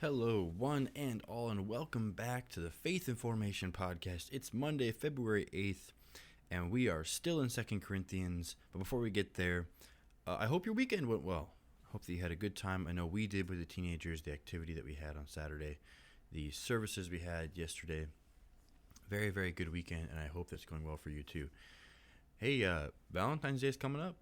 Hello, one and all, and welcome back to the Faith and Formation Podcast. It's Monday, February 8th, and we are still in 2 Corinthians. But before we get there, I hope your weekend went well. I hope that you had a good time. I know we did with the teenagers, the activity that we had on Saturday, the services we had yesterday. Very, very good weekend, and I hope that's going well for you too. Hey, Valentine's Day is coming up,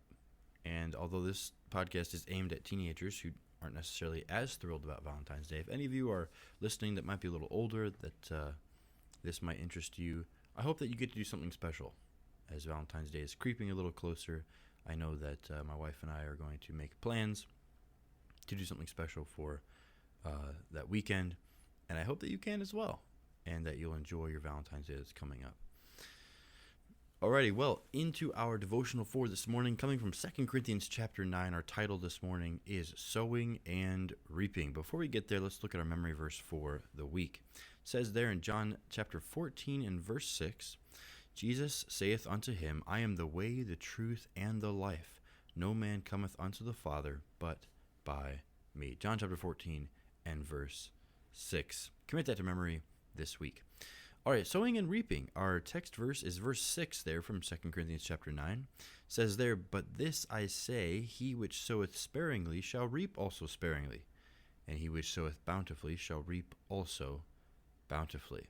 and although this podcast is aimed at teenagers who aren't necessarily as thrilled about Valentine's Day, if any of you are listening that might be a little older, that this might interest you, I hope that you get to do something special as Valentine's Day is creeping a little closer. I know that my wife and I are going to make plans to do something special for that weekend, and I hope that you can as well, and that you'll enjoy your Valentine's Day that's coming up. Alrighty, well, into our devotional for this morning, coming from 2 Corinthians chapter 9. Our title this morning is Sowing and Reaping. Before we get there, let's look at our memory verse for the week. It says there in John chapter 14 and verse 6, Jesus saith unto him, I am the way, the truth, and the life. No man cometh unto the Father but by me. John chapter 14 and verse 6. Commit that to memory this week. All right, sowing and reaping. Our text verse is verse 6 there from 2 Corinthians chapter 9. It says there, But this I say, he which soweth sparingly shall reap also sparingly, and he which soweth bountifully shall reap also bountifully.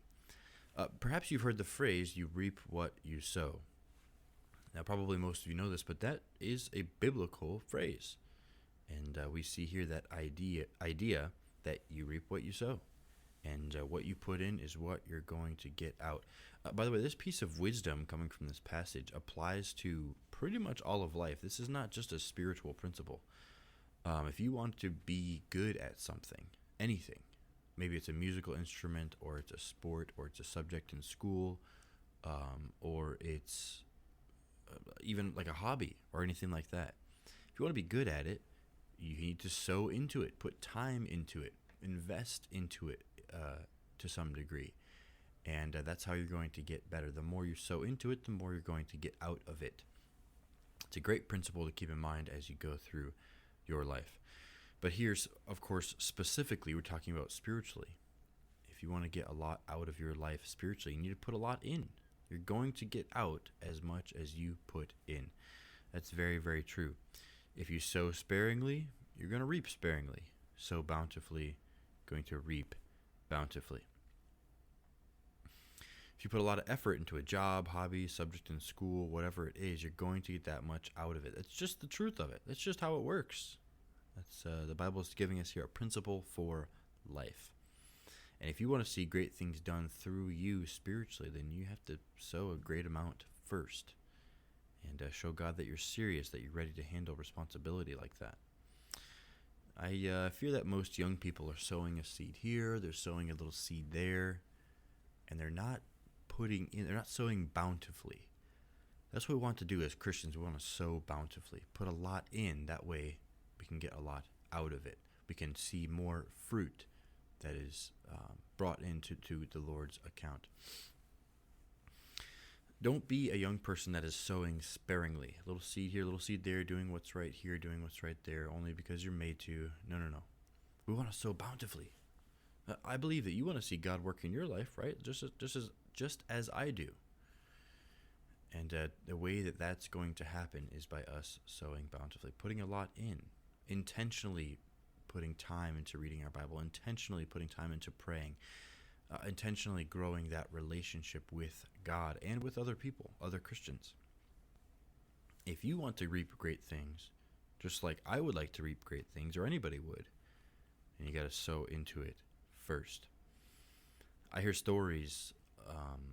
Perhaps you've heard the phrase, you reap what you sow. Now, probably most of you know this, but that is a biblical phrase. And we see here that idea that you reap what you sow. And what you put in is what you're going to get out. By the way, this piece of wisdom coming from this passage applies to pretty much all of life. This is not just a spiritual principle. If you want to be good at something, anything, maybe it's a musical instrument, or it's a sport, or it's a subject in school, or it's even like a hobby or anything like that. If you want to be good at it, you need to sow into it, put time into it, invest into it to some degree. And that's how you're going to get better. The more you sow into it, the more you're going to get out of it. It's a great principle to keep in mind as you go through your life. But here's, of course, specifically, we're talking about spiritually. If you want to get a lot out of your life spiritually, you need to put a lot in. You're going to get out as much as you put in. That's very, very true. If you sow sparingly, you're going to reap sparingly. Sow bountifully, going to reap bountifully. If you put a lot of effort into a job, hobby, subject in school, whatever it is, you're going to get that much out of it. That's just the truth of it. That's just how it works. That's the Bible is giving us here a principle for life. And if you want to see great things done through you spiritually, then you have to sow a great amount first, and show God that you're serious, that you're ready to handle responsibility like that. I fear that most young people are sowing a seed here, they're sowing a little seed there, and they're not sowing bountifully. That's what we want to do as Christians. We want to sow bountifully, put a lot in. That way we can get a lot out of it. We can see more fruit that is brought into the Lord's account. Don't be a young person that is sowing sparingly. A little seed here, a little seed there, doing what's right here, doing what's right there, only because you're made to. No. We want to sow bountifully. I believe that you want to see God work in your life, right? Just as I do. And the way that that's going to happen is by us sowing bountifully, putting a lot in, intentionally putting time into reading our Bible, intentionally putting time into praying, intentionally growing that relationship with God and with other people, other Christians. If you want to reap great things, just like I would like to reap great things, or anybody would, and you got to sow into it first. I hear stories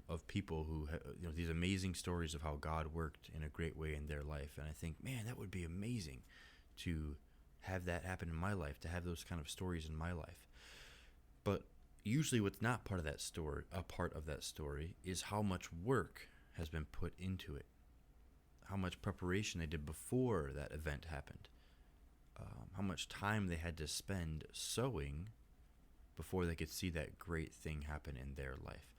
of people who, these amazing stories of how God worked in a great way in their life, and I think, man, that would be amazing to have that happen in my life, to have those kind of stories in my life. But usually what's not part of that story is how much work has been put into it, how much preparation they did before that event happened, how much time they had to spend sowing before they could see that great thing happen in their life.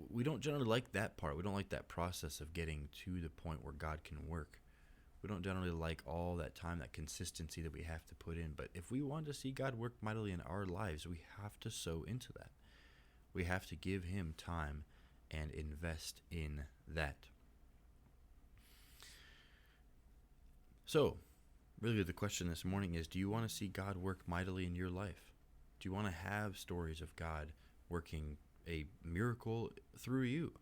We don't generally like that part. We don't like that process of getting to the point where God can work. We don't generally like all that time, that consistency that we have to put in. But if we want to see God work mightily in our lives, we have to sow into that. We have to give him time and invest in that. So, really the question this morning is, do you want to see God work mightily in your life? Do you want to have stories of God working a miracle through you?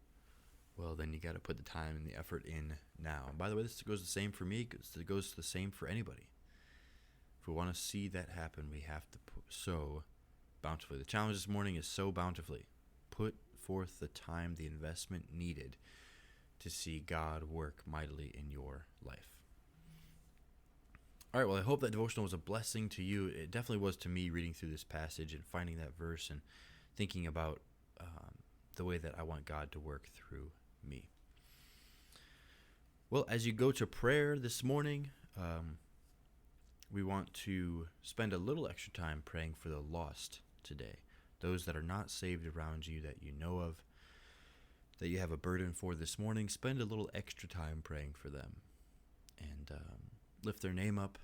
Well, then you got to put the time and the effort in now. And by the way, this goes the same for me. It goes the same for anybody. If we want to see that happen, we have to sow bountifully. The challenge this morning is sow bountifully. Put forth the time, the investment needed to see God work mightily in your life. All right, well, I hope that devotional was a blessing to you. It definitely was to me, reading through this passage and finding that verse and thinking about the way that I want God to work through me. Well, as you go to prayer this morning, we want to spend a little extra time praying for the lost today. Those that are not saved around you, that you know of, that you have a burden for this morning, spend a little extra time praying for them. And lift their name up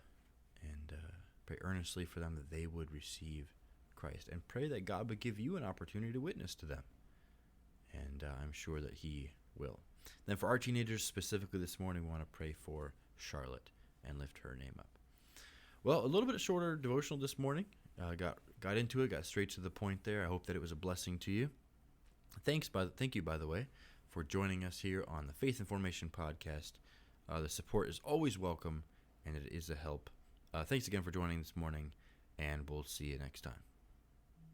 and pray earnestly for them that they would receive Christ. And pray that God would give you an opportunity to witness to them. And I'm sure that he will. Then for our teenagers specifically this morning, we want to pray for Charlotte and lift her name up. Well, a little bit shorter devotional this morning. Got into it, got straight to the point there. I hope that it was a blessing to you. Thank you, by the way, for joining us here on the Faith and Formation podcast. The support is always welcome, and it is a help. Thanks again for joining this morning, and we'll see you next time.